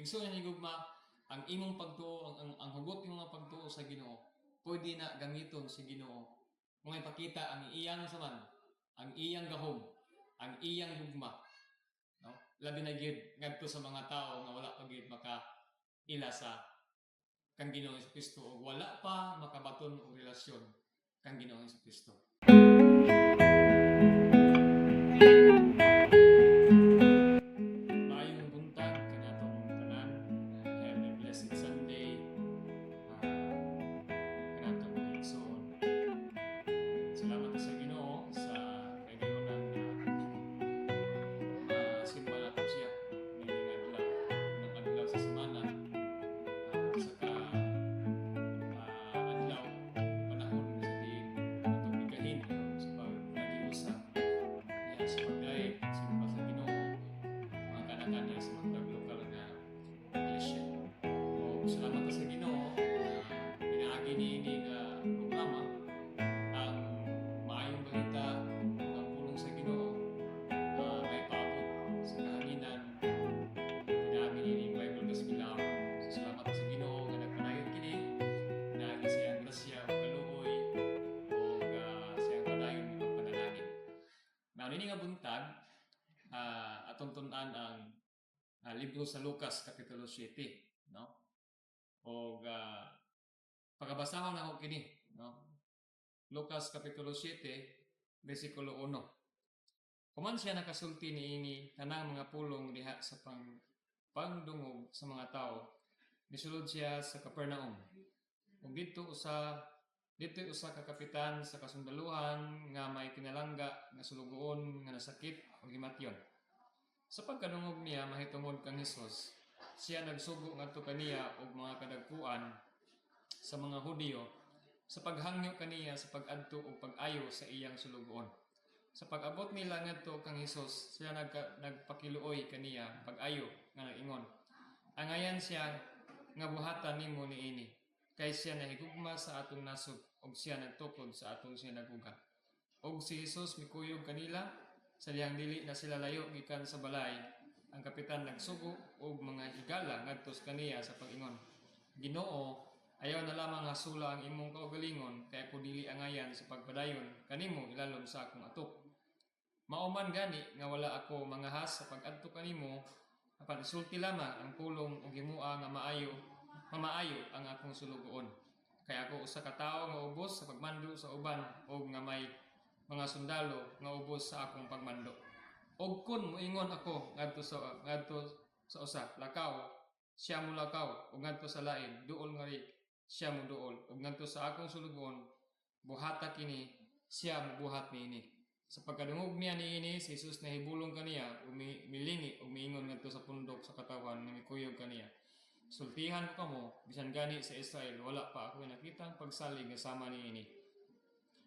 Igsoon ni gugma ang imong pagtuo ang hugot ng mga pagtuo sa Ginoo pwede na gamiton si Ginoo kung ipakita ang iyang saman, ang iyang gahom, ang iyang gugma, no? Labi na gyud ngadto sa mga tao nga wala pa gyud makaila sa kang Ginoong Kristo o wala pa makabaton og relasyon kang Ginoong Kristo. Maayong buntag kanatong tanan. Have a blessed Sunday. Kanatong igsoon. Salamat sa Ginoo sa kagayunan nga simba nato siya ngayong adlaw ng adlaw sa semana saka adlaw panahon sa di atong bigahin sa pagnagiusa diha sa pagdayeg simba sa Ginoo mga kanakana sa mga lokal nga iglesia. O salamat sa Ginoo pinaagi niini nga programa ang maayong balita ang pulong sa Ginoo may paabot sa kahanginan pinaagi niini Bible Gospel Hour. So, salamat sa Ginoo nga nagpanayon kini pinaagi siyang grasya o kaluoy o siyang padayon nga pagpanalangin. Now nini nga buntag atong tun-an ang libro sa Lucas kapitulo 7, no? O pagabasahon ako kini, no? Lucas kapitulo 7 bersikulo 1. Kuman siya nakasulti niini kanang mga pulong diha sa pangdungog sa mga tao, misulod siya sa Capernaum. Ug dito usa ka kapitan sa kasundaluhan nga may kinalangga nga sulugoon nga nasakit o himatyon. Sa pagkanungog niya mahitungod kang Hesus, siya nagsugo ngadto kaniya og mga kadagkuan sa mga Hudiyo sa paghangyo kaniya sa pag-adto o pag-ayo sa iyang sulugoon. Sa pag-abot nila ngadto kang Hesus, siya nagpakiluoy kaniya pag-ayo nga nag-ingon, angayan siya nga buhatan nimo niini, kay siya nahigugma sa atong nasod ug siya nagtukod sa atong sinaguga. Og si Hesus mikuyog kanila sa diyang dili na sila layo gikan sa balay. Ang kapitan nagsugo og mga higala ngadto sa kaniya sa pag-ingon, Ginoo, ayaw na lamang hasula ang imong kaugalingon kay ako dili angayan sa pagpadayon kanimo ilalom sa akong atok. Mauman gani nga wala ako mangahas sa pag-adto kanimo apan isulti lamang ang pulong ug himua nga mamaayo ang akong sulugoon. Kay ako usa ka tawo nga ubos sa pagmando sa uban ug nga may mga sundalo nga ubos sa akong pagmando. Og kun moingon ako ngadto sa usa, lakaw, siya mo lakaw, ug ngadto sa lain, duol nga ri, siya mo duol, ug ngadto sa akong sulugon, buhata kini, siya mo buhat niini. Sa pagkadungog niya niini, si Jesus nahibulong kaniya, milingi ug miingon ngadto sa pundok sa katawan nga mikuyog kaniya. Sultihan ko kamo, bisan gani sa Israel, wala pa ako nakitang pagsalig nga sama niini.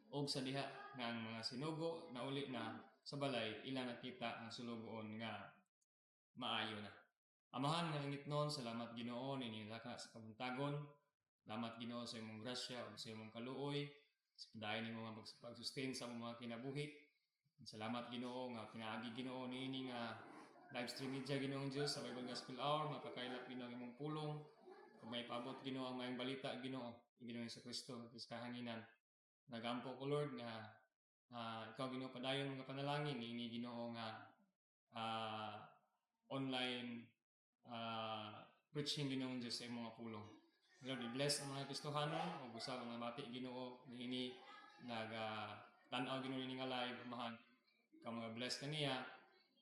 Og sa diha nga ang mga sinugo na uli na sa balay, ilang nakita ang sulugoon nga maayo na. Amahan nga langitnon, salamat Ginoo nini laka sa kabuntagon. Salamat Ginoo sa imong grasya ug sa imong kaluoy. Sa padayon nimo nga pag-sustain sa mga kinabuhi. Salamat Ginoo nga pinaagi Ginoo niini nga live stream media Ginoong Dios sa Bible Gospel Hour, mapakailap Ginoo imong pulong. Kung may paabot Ginoo ang mayong balita Ginoo, Ginoong Kristo sa kahanginan. Nagampo ko Lord nga ikaw Ginoo padayon nga panalangin niini Ginoo nga online preaching Ginoong Diyos sa imong pulong. Lord, i-bless ang mga Kristohanon o usab ang mati Ginoo niini tanaw Ginoo niini nga live amahan ka mga bless kaniya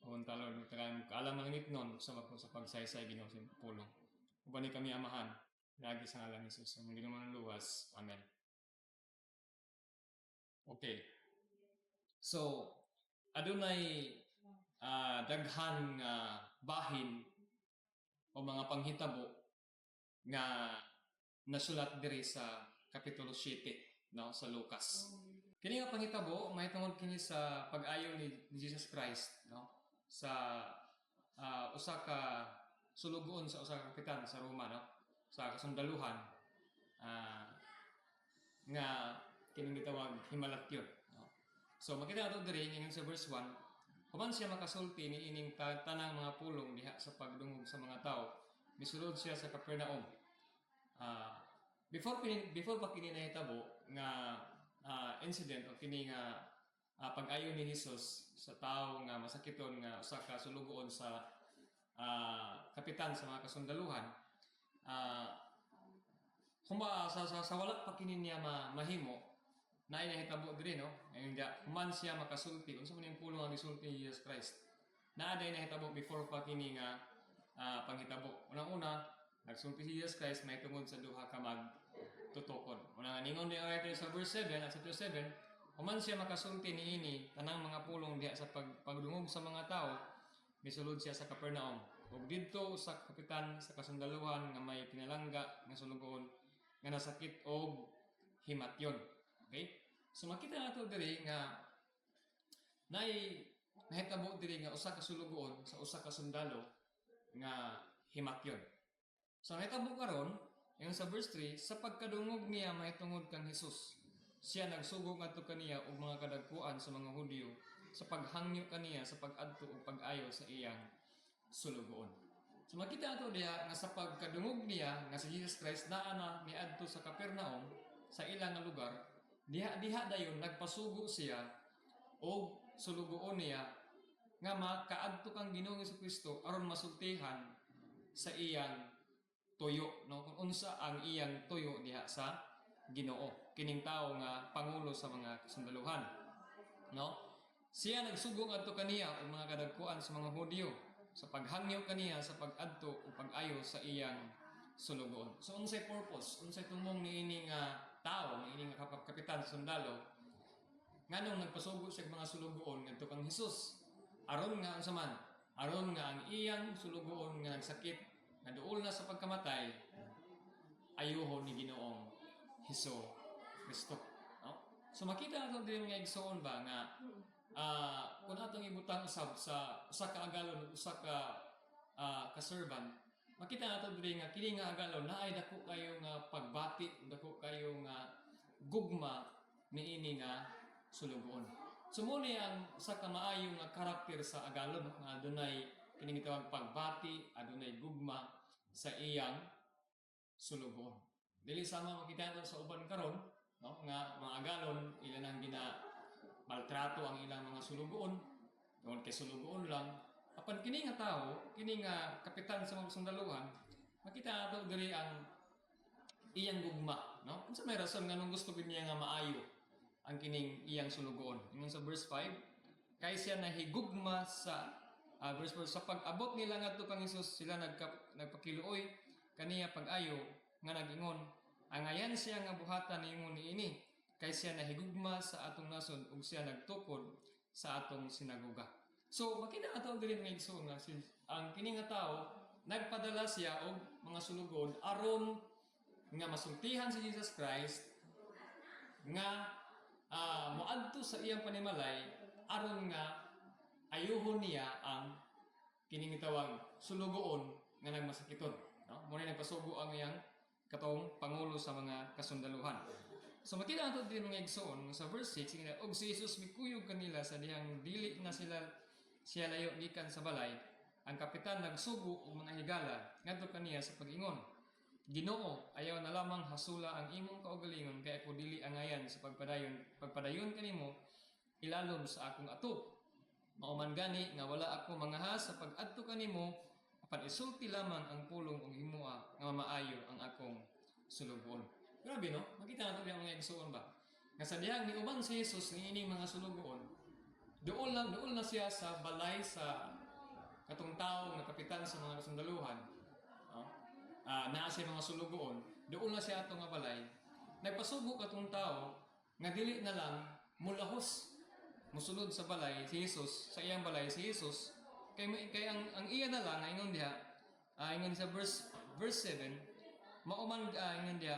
unta Lord kaalam ang ngitnon sa pagsaysay Ginoo sa imong pulong. Ubani kami amahan lagi sa ngalan ni Jesus ang Ginoo man luwas. Amen. Okay. So, adunay daghan bahin o mga panghitabo nga nasulat diri sa kapitulo 7, no, sa Lucas. Kini nga panghitabo mahitungod kini sa pag-ayo ni Jesus Christ, no, sa usa ka sulugoon sa usa ka kapitan sa Roma, no, sa kasundaluhan nga kining gitawag himalatyon, no. So makita nato diri ingon sa verse 1, human siya makasulti ni ining tanang mga pulong diha sa pagdungog sa mga tao, misulod siya sa Capernaum. Before pa kini nahitabo nga incident o kini nga pag-ayo ni Jesus sa tao nga masakiton nga usa ka sulugoon sa kapitan sa mga kasundaluhan, sa wala pa kini niya mahimo na nahitabo diri, no? Ayun dia human siya makasulti unsa man yung pulong ang gisulti ni Jesus Christ. Naa day nahitabo before pa kini nga panghitabo. Unang-una, nagsulti si Jesus Christ may tungod sa duha ka magtutokod. Unang ningon di ayat sa verse 7 at chapter 7, human siya makasulti niini tanang mga pulong diha sa pagdungog sa mga tao, misulod siya sa Capernaum. Ug didto sa kapitan sa kasundaluhan nga may pinalangga nga sulugoon nga nasakit og himatyon. Okay? So makita nato diri nga nahitabo diri nga usa ka sulugoon sa usa ka sundalo nga himatyon. So nahitabo karon yung sa verse 3, sa pagkadungog niya mahitungod kang Hesus, siya nagsugod ngadto kaniya og mga kadagkuan sa mga Hudiyo sa paghangyo kaniya sa pag-adto ug pag-ayo sa iyang sulugoon. So makita nato diha nga sa pagkadungog niya nga si Jesus Christ naa na niadto sa Capernaum sa ilang nga lugar, diha dayon nagpasugo siya og sulugoon niya nga makaadto kang Ginoong Jesucristo aron masultihan sa iyang tuyo, no? Kung unsa ang iyang tuyo diha sa Ginoo, kining tawo nga pangulo sa mga kasundaluhan, no? Siya nagsugong adto kaniya og mga kadagkuan sa mga Hudiyo sa paghangyo kaniya sa pag-adto o pag-ayo sa iyang sulugoon. So unsay purpose, unsay tumong niini nga tawo, niini nga kapitan sa sundalo nganong nagpasugo siya mga sulugoon ngadto kang Hesus aron nga unsa man, aron nga ang iyang sulugoon nga nagsakit nga duol na sa pagkamatay ayuhon ni Ginoong Hesus Kristo, no? So makita nato din nga igsoon ba nga kung atong ibutang usab sa usa ka agalon ug usa ka ka-servant, makita nato diri nga kini nga agalon naay dako kayo nga pagbati, dako kayo nga gugma niini nga sulugoon. So mo ni ang usa ka maayo nga karakter sa agalon nga adunay kini gitawag pagbati, adunay gugma sa iyang sulugoon. Dili sama makita nato sa uban karon, no, nga mga agalon ilan ang maltrato ang ilang mga sulugoon, tungod kay sulugoon lang. Apan kini nga tawo, kini nga kapitan sa mga sundaluhan, makita nato diri ang iyang gugma, no? Unsa may rason nga nung gusto gid niya nga maayo ang kining iyang sulugoon. Ingon sa verse 5, kay siya nahigugma sa verse 4, sa pag-abot nila ngadto kang Hesus, sila nagpakiluoy kaniya pag-ayo nga nag-ingon, angayan siya nga buhatan ningon niini, kay siya nahigugma sa atong nasod ug siya nagtukod sa atong sinagoga. So makita ato diri nga igsoon nga ang kini nga tawo nagpadala siya og mga sulugoon aron nga masultihan si Jesus Christ nga moadto sa iyang panimalay aron nga ayuhon niya ang kining gitawag sulugoon nga nagmasakiton, no? Mo ni nagpasugo ang iyang katong pangulo sa mga kasundaluhan. So makita nato din mga igsoon sa verse 6 nga og si Jesus mikuyog kanila sa dihang dili na siya layo gikan sa balay, ang kapitan nagsugo og mga higala ngadto kaniya sa pag-ingon, Ginoo, ayaw na lamang hasula ang imong kaugalingon kay ako dili angayan sa pagpadayon kanimo ilalom sa akong ato. Mauman gani nga wala ako mangahas sa pag-adto kanimo, apan isulti lamang ang pulong ug himua nga maayo ang akong sulugoon. Grabe, no? Makita nato yung mga igsoon ba? Nga sa dihang niuban si Jesus ni ining mga sulugoon, dool na siya sa balay sa katong tawo nga kapitan sa mga kasundaluhan. No? Naa siya mga sulugoon, dool na siya atong nga balay. Nagpasugo katong tawo nga dili na lang mulahos musulod sa balay si Jesus, sa iyang balay si Jesus, kay ang iya na lang ingon diha, ingon sa verse 7, mauman ingon diha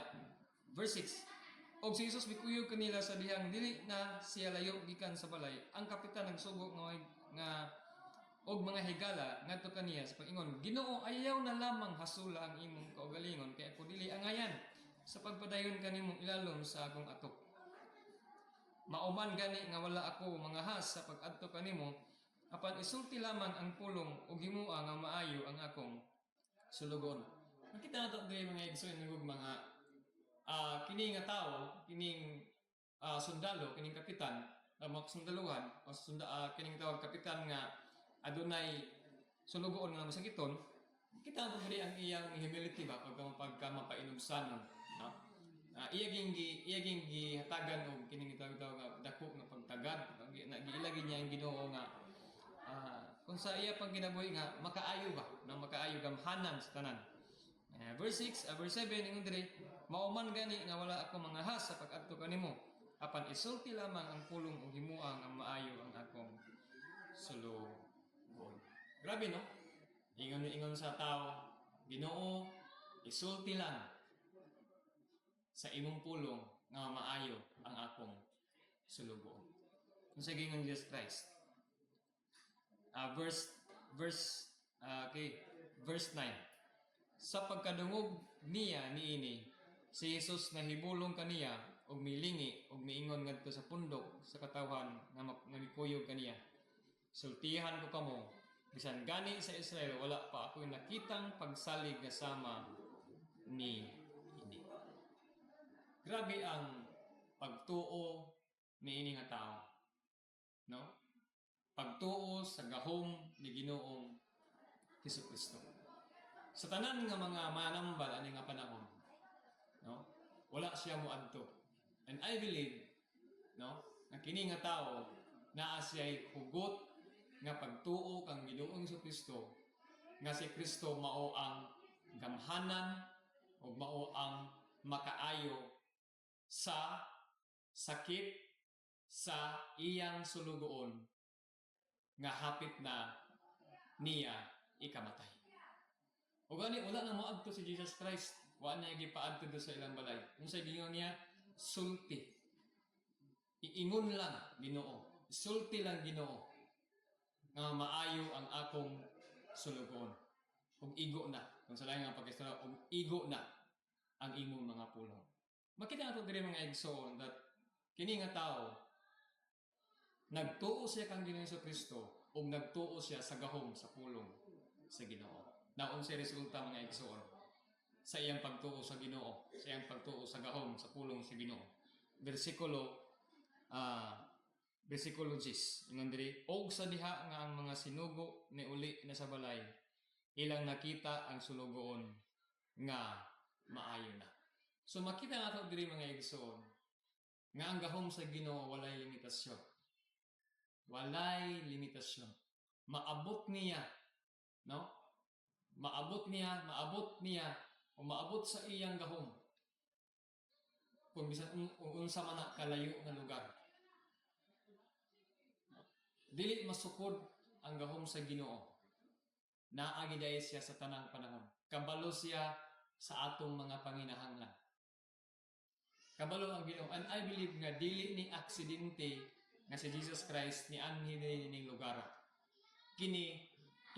verse 6, og si Jesus mikuyog kanila sa dihang dili na siya layo gikan sa balay, ang kapitan nagsugo nga og mga higala ngadto kaniya sa pag-ingon, Ginoo, ayaw na lamang hasula ang imong kaugalingon kay ako dili angayan sa pagpadayon kanimo ilalom sa akong atok. Mauman gani nga wala ako mangahas sa pag-adto kanimo, apan isulti lamang ang pulong ug himua nga maayo ang akong sulugon. Makita nato diri mga igsoon mga kini nga tao, kining sundalo, kining kapitan, mga sundaluhan, kining tawag kapitan nga adunay sulugoon nga masakiton, kita nato diri ang iyang humility ba pagka mapainumsanon, no? Iyaging gihatagan og kining tawag nga dako nga pagtagad, giilagi niya ang Ginoo nga kung sa iya pang kinabuhi nga makaayo ba, nang makaayo gamhanan sa tanan. Verse 6, verse 7 ingon diri, mauman gani nga wala ako mga has sa pag-adto kanimo, apan isulti lamang ang pulong ug himuang ang maayo ang akong sulugon. Grabe no? Ingon sa tao, Ginoo, isulti lang sa imong pulong nga maayo ang akong sulugon. Kung sa gingon Jesus Christ. Verse 9. Sa pagkadungog niya niini, si Jesus nahibulong kaniya og milingi og miingon ngadto sa pundok sa katawhan nga mikuyog kaniya. Sultihan ko kamo, bisan gani sa Israel wala pa ako nakitang pagsalig nga sama ni ini. Grabe ang pagtuo niini nga tao. No? Pagtuo sa gahom ni Ginoong Hesukristo. Sa tanan nga mga manambal ani nga panahon, no? Wala siya moadto. And I believe, no, nga kini nga tawo naa siya'y hugot nga pagtuo kang Ginoong Hesukristo nga si Kristo mao ang gamhanan o mao ang makaayo sa sakit sa iyang sulugoon nga hapit na niya ikamatay. O gani, wala na moadto si Jesus Christ. Wala na gipaadto do sa ilang balay. Kung sa gingon niya, sulti. Iingon lang, Ginoo. Sulti lang, Ginoo. Nga maayo ang akong sulugoon. Ug igo na. Kung sa lain nga pagkisara, ug igo na ang imong mga pulong. Makita nato diri mga igsoon that kini nga tao nagtuo siya kang Ginoong Kristo ug nagtuo siya sa gahom sa pulong sa Ginoo. Naon siya resulta mga igsoon sa iyang pagtuo sa Ginoo, sa iyang pagtuo sa gahom sa pulong sa Ginoo. Versikulo 10. Ingon diri, og sa diha nga ang mga sinugo ni uli na sa balay, ilang nakita ang sulugoon nga maayo na. So makita nato diri mga igsoon nga ang gahom sa Ginoo walay limitasyon. Walay limitasyon. Maabot niya, no? Maabot niya o maabot sa iyang gahom. Kung bisan unsa man na kalayo nga lugar. Dili masukod ang gahom sa Ginoo. Naagi dayay siya sa tanang panahon. Kabalo siya sa atong mga panginahanglan. Kabalo ang Ginoo. And I believe nga dili ni aksidente nga si Jesus Christ ni anhi ning lugar. Kini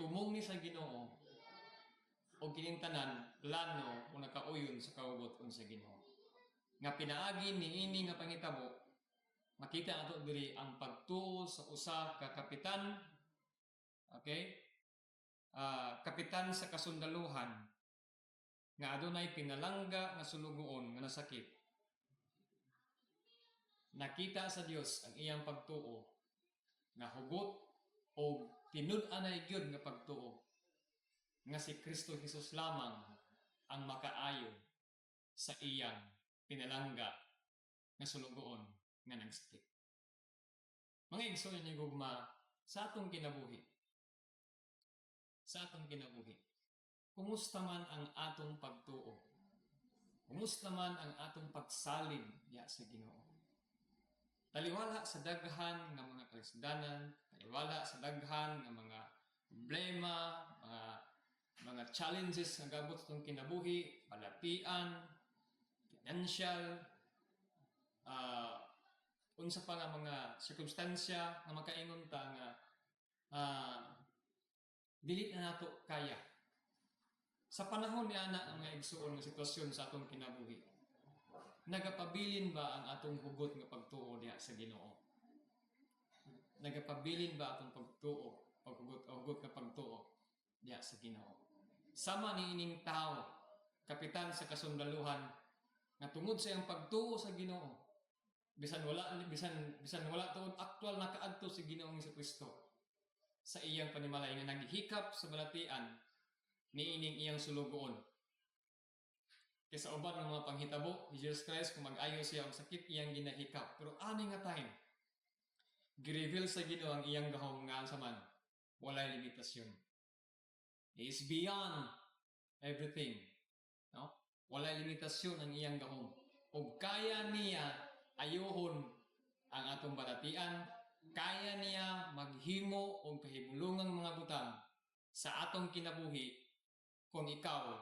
tumong ni sa Ginoo o kining tanan plano o nakauyon sa kaubot sa Ginoo. Nga pinaagi ni ini nga pangitabo, makita ato diri ang pagtuo sa usa ka kapitan, okay? Kapitan sa kasundaluhan nga adunay pinalangga nga sulugoon nga nasakit. Nakita sa Dios ang iyang pagtuo nga hugot o tinud-anay gyud nga pagtuo nga si Kristo Jesus lamang ang makaayo sa iyang pinalangga nga sulugoon nga nagsakit. Mga igsoon ni gugma sa atong kinabuhi. Sa atong kinabuhi. Kumusta man ang atong pagtuo? Kumusta man ang atong pagsalig diha sa Ginoo? Taliwala sa daghan nga mga kalisdanan, taliwala sa daghan nga mga problema, mga challenges nga gabot sa kinabuhi, palapian, financial, unsa pa nga mga sirkumstansya nga makaingon ta nga dili na nato kaya. Sa panahon ni ana ang mga igsuon nga sitwasyon sa atong kinabuhi, nagapabilin ba ang atong hugot nga pagtuo diha sa Ginoo? Nagapabilin ba atong pagtuo, paghugot nga pagtuo diha sa Ginoo? sama niining tao kapitan sa kasundaluhan nga tungod sa iyang pagtuo sa Ginoo bisan wala tuod aktual nakaadto si Ginoong Kristo sa iyang panimalay nga naghihikap sa balatian niining iyang sulugoon. Kaysa uban ng mga panghitabo ni Jesus Christ kung mag-ayo siya og sakit iyang ginahikap. Pero ani nga time gi-reveal sa Ginoo ang iyang gahom nga ansa man walay limitasyon. He is beyond everything. No? Walay limitasyon ang iyang gahom. Ug kaya niya ayohon ang atong balatian, kaya niya maghimo og kahibulungang mga butang sa atong kinabuhi kung ikaw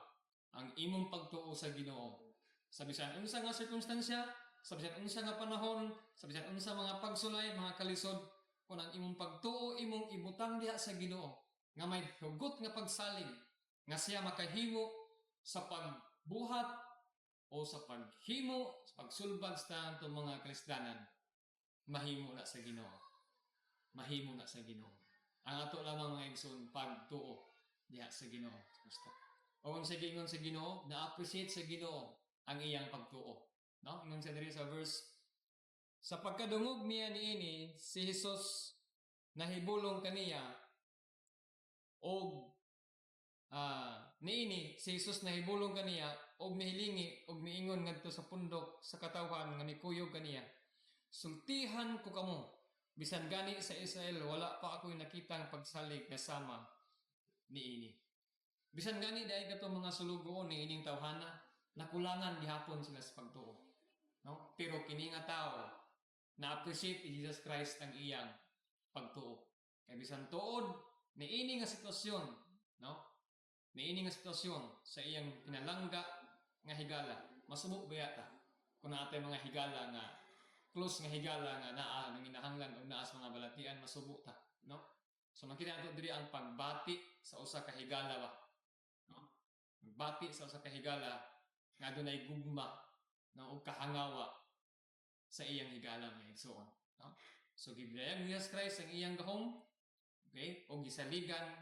ang imong pagtuo sa Ginoo. Sa bisan unsa nga sirkumstansya, sa bisan unsa nga panahon, sa bisan unsa mga pagsulay, mga kalisod, kung ang imong pagtuo imong ibutang diha sa Ginoo nga may hugot nga pagsalig nga siya makahimo sa pagbuhat o sa paghimo, sa pagsulbad sa itong mga Kristiyanan, mahimo na sa Ginoo. Mahimo na sa Ginoo. Ang ato lamang mga igsoon, pagtuo diha sa Ginoo. O kung sa gingon sa Ginoo, na-appreciate sa Ginoo ang iyang pagtuo. No? Ingon sa diri sa verse, sa pagkadungog niya niini, si Jesus nahibulong kaniya og niini si Jesus nahibulong kaniya og mihilingi og miingon ngadto sa pundok sa katawhan nga mikuyog kaniya. Sultihan ko kamo bisan gani sa Israel wala pa ako'y nakitang pagsalig kasama niini. Bisan gani dahil kato mga sulugoon ni ining tawhana nakulangan gihapon sila sa pagtuo. No? Pero kini nga tao na-appreciate ni Jesus Christ ang iyang pagtuo. Kaya bisan tuod niini nga sitwasyon, no? Niini nga sitwasyon sa iyang pinalangga nga higala. Masubok ba yata? Kung natin mga higala nga close nga higala nga naa nang hinahanglan o naa sa mga balatian, masubok ta, no? So makita nato diri ang pagbati sa usa ka higala ba, no? Pagbati sa usa ka higala nga adunay gugma, no, ug kahangawa sa iyang higala nga igsoon, no? So gibiyayan ni Jesus Christ ang iyang gahom, okay, o gisaligan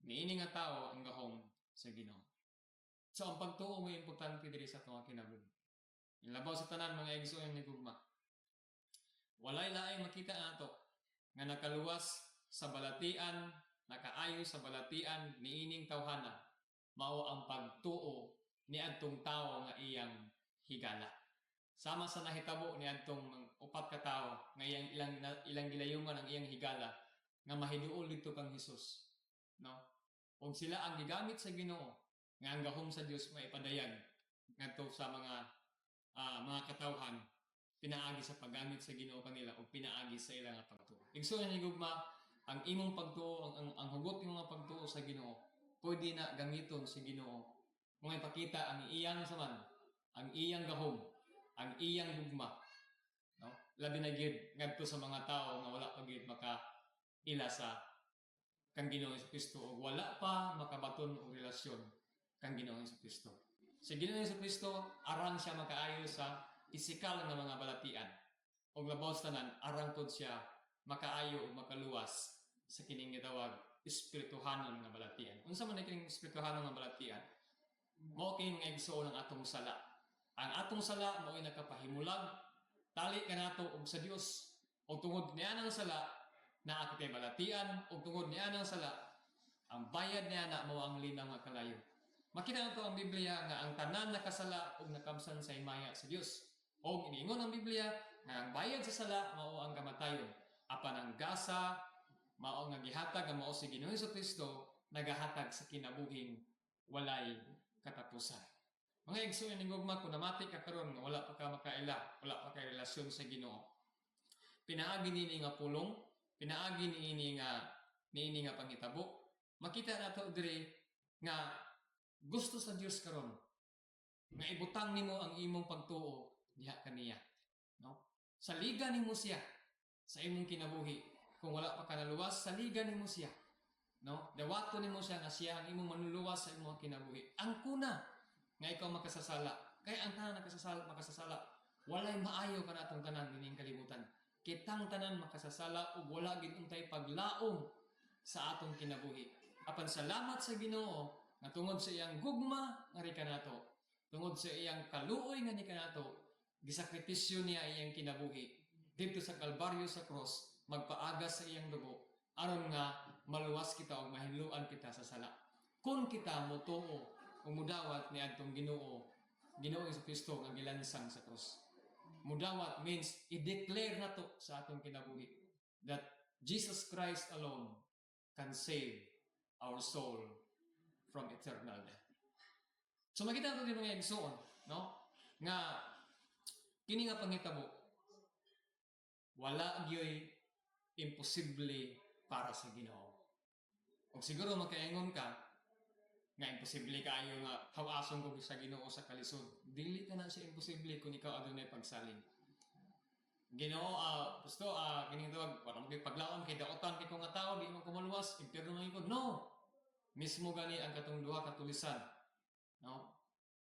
niini nga tao ang gahom sa Ginoo. So ang pagtuo mo importante diri sa atong kinabuhi. Labaw sa tanan mga igsoon ni gugma. Walay laing makita nato nga nakaluwas sa balatian, nakaayo sa balatian niining tawhana mao ang pagtuo ni adtong tawo nga iyang higala. Sama sa nahitabo ni adtong upat ka tawo nga ilang gilayuman ang iyang higala nga mahiduol dito kang Hesus, no? Ug sila ang gigamit sa Ginoo nga ang gahom sa Dios maipadayag ngadto sa mga katawhan pinaagi sa paggamit sa Ginoo kanila o pinaagi sa ilang pagtuo. Igsoon ni gugma ang imong pagtuo ang hugot ng mga pagtuo sa Ginoo pwede na gamiton sa Ginoo kung ipakita ang iyang saman, ang iyang gahom, ang iyang gugma, no? Labi na gid ngadto sa mga tao nga wala pa gid makaila sa kang Ginoong Kristo o wala pa makabaton og relasyon kang Ginoong Kristo. Sa Ginoong Kristo arang siya makaayo sa pisikal nga mga balatian. Og labaw sa tanan arang pod siya makaayo og makaluwas sa kining gitawag espirituhanon nga balatian. Unsa man kining espirituhanon nga balatian? Mao kining igsoon ang atong sala. Ang atong sala mao ay nakapahimulag tali kanato og sa Dios. Og tungod niya nang sala naa kitay balatian ug tungod niya nang sala ang bayad niya na mao ang linaw nga kalayo. Makita nato ang Biblia nga ang tanan nakasala ug nakamsan sa himaya sa Dios. Og iniingon ang Biblia nga ang bayad sa sala mao ang kamatayon. Apan ang gasa mao nga gihatag nga mao si Ginoong Kristo nagahatag sa kinabuhing walay katapusan. Mga igsoon ning gugma kun namati ka karon nga wala pa ka makaila, wala pa kay relasyon sa Ginoo. Pinaagi nini nga pulong, pinaagi niini nga panghitabo. Makita nato diri nga gusto sa Dios karon nga ibutang nimo ang imong pagtuo diha kaniya, no? Saligan nimo siya sa imong kinabuhi. Kung wala pa ka naluwas, saligan nimo siya, no? Dawaton nimo siya nga siya ang imong manluluwas sa imong kinabuhi. Ang kuna nga ikaw makasasala, kay ang tanan makasasala, walay maayo ka natong tanan dining kalibutan. Kitang tanan makasasala ug wala gid untay paglaom sa atong kinabuhi. Apan salamat sa Ginoo nga tungod sa iyang gugma nga ri kanato, tungod sa iyang kaluoy nga ni kanato, gisakripisyo niya iyang kinabuhi dito sa Kalbaryo sa cross, magpaagas sa iyang dugo aron nga maluwas kita o mahinluan kita sa sala. Kung kita motuo o mudawat ni adtong Ginoo Hesus Kristo nga gilansang sa cross. Mudawat means i-declare nato sa atong kinabuhi that Jesus Christ alone can save our soul from eternal death. So makita nato din mga igsoon, no? Nga kini nga panghitabo wala gyoy imposible para sa Ginoo. O siguro makaingon ka nga imposible kaayo nga hawason ko sa Ginoo sa kalisod. Dili ka na siya imposible kung ikaw adunay pagsalin. Ginoo, gusto, kining tawag, parang paglaon kay daotan kay kung nga tao, di mo kumaluwas, impyerno man ko. No! Mismo gani ang katong duha katulisan. No?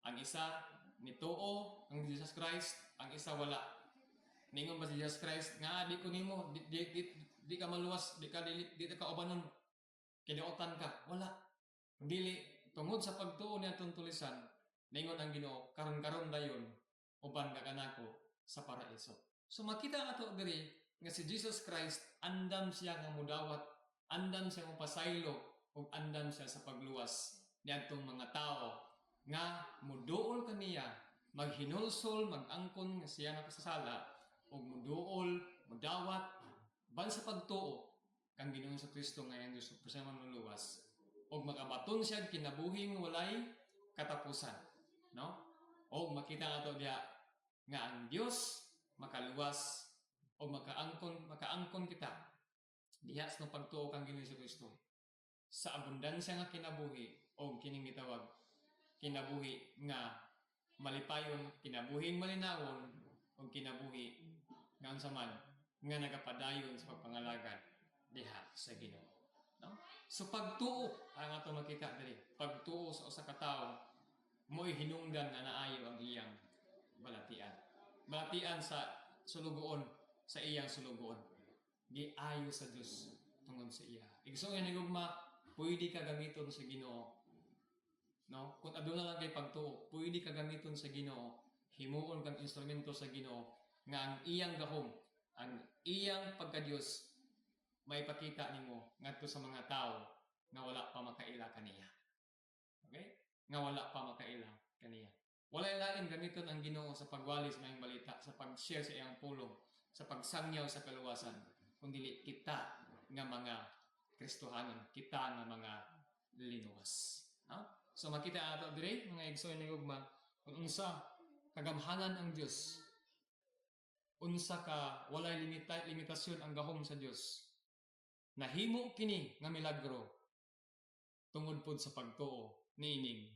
Ang isa, nituo ang Jesus Christ, ang isa wala. Ningon ba si Jesus Christ, nga di ko nimo, di ka maluwas, di ka ubanon, kidaotan ka. Wala. Dili, tungod sa pagtuo niya itong tulisan, ningon ang Ginoo, karon-karon dayon, uban ka kanako sa paraiso. So makita ato diri nga si Jesus Christ andam siya nga mudawat, andam siya nga pasaylo ug andam siya sa pagluwas niadtong mga tao nga muduol kaniya, maghinulsol, mag-angkon nga siya nakasasala ug muduol, mudawat ban sa pagtuo kang Ginoong sa Kristo nga iyang Dios sa manluluwas ug makabaton siya kinabuhing walay katapusan, no? O makita ato diha nga ang Dios makaluwas o makaangkon kita diha sa pagtuo kang Ginoong Hesus Kristo sa abundansya nga kinabuhi o kining gitawag kinabuhi nga malipayon, kinabuhing malinawon o kinabuhi nga unsa man nga nagapadayon sa pagpangalagad diha sa Ginoo, no? So pagtuo ang ato makita diri, pagtuo sa usa ka tawo mo'y hinungdan nga naayo ang iyang balatian. Balatian sa sulugoon, sa iyang sulugoon. Giayo sa Dios tungod sa iya. Igsoon nga nigugma, pwede ka gamiton sa Ginoo. No? Kung aduna lang kay pagtuo, pwede ka gamiton sa Ginoo, himuon kang instrumento sa Ginoo nga ang iyang gahom, ang iyang pagka-Dios may pakita nimo ngadto sa mga tao nga wala pa makaila kaniya. Okay? Nga wala pa makaila kaniya. Walay lain gamiton ang Ginoo sa pagwalis ng balita, sa pag-share sa iyang pulong, sa pagsangyaw sa kaluwasan, kundi kita nga mga Kristohanon, kita nga mga linuwas. No? So makita ato dire mga igsoon ni ugma kung unsa kagamhanan ang Dios, unsa ka walay limitasyon ang gahom sa Dios. Nahimo kini nga milagro tungod pod sa pagtuo niining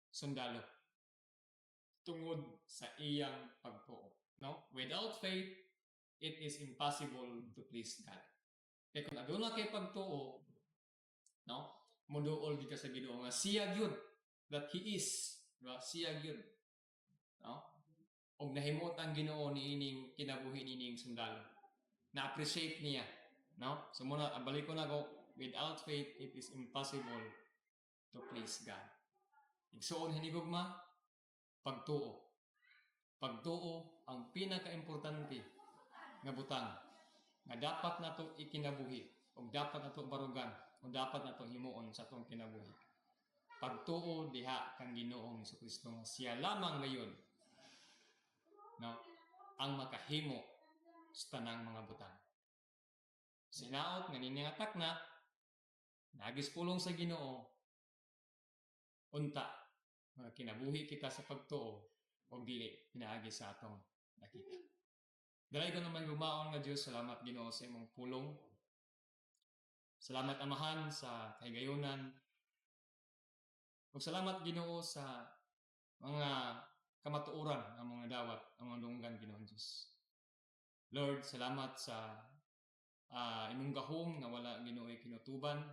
sundalo. Tungod sa iyang pagtuo. No? Without faith, it is impossible to please God. Kaya kung aduna kay pagtuo, no? Muduol di ka sa Ginoo nga siya gyud that He is, diba? Siya gyud. No? Og nahimot ang Ginoo niining kinabuhi niining sundalo. Na-appreciate niya, no? So muna balik ko na ko, without faith, it is impossible to please God. Igsoon hinigugma, pagtuo. Pagtuo ang pinaka-importante nga butang nga dapat nato ikinabuhi o dapat nato barugan o dapat nato himuon sa atong kinabuhi. Pagtuo diha kang Ginoong Jesucristo nga siya lamang gayon, no, ang makahimo sa tanang mga butang. Sinaot nga niningatak na nagis pulong sa Ginoo unta nga kinabuhi kita sa pagtuo o dili pinaagi sa atong nakita. Dalay ko naman gumaon nga Diyos, salamat Ginoo sa imong pulong. Salamat Amahan sa kahigayunan. Ug salamat Ginoo sa mga kamatuoran ang mga dawat, ang mga dunggan Ginoong Diyos. Lord, salamat sa imong gahom nga wala Ginoo kinutuban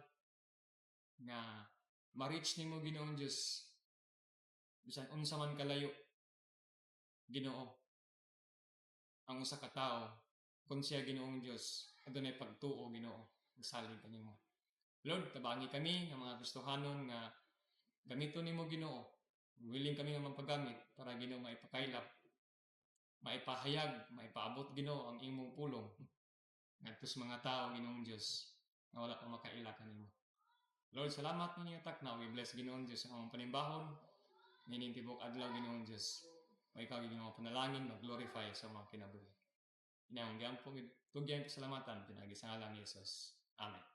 nga ma-reach nimo Ginoong Diyos bisan unsa man kalayo Ginoo ang usa ka tawo kung siya Ginoong Dios adunay pagtuo Ginoo salig kanimo. Lord, tabangi kami nga mga Kristohanon nga Gamito nimo Ginoo. Willing kami nga magpagamit para Ginoo maipakailap, maipahayag, maipaabot Ginoo ang imong pulong ngadto sa mga tao Ginoong Dios nga wala pa makaila kanimo. Lord, salamat ninyo takna. We bless Ginoong Dios ang among panimbahon. Nining tibok adlaw Ginoong Dios. O ikaw Ginoo panalangin mag-glorify sa mga kinabuhi. Inang gyampo tugyan pasalamatan pinagi sa ngalan ni Jesus. Amen.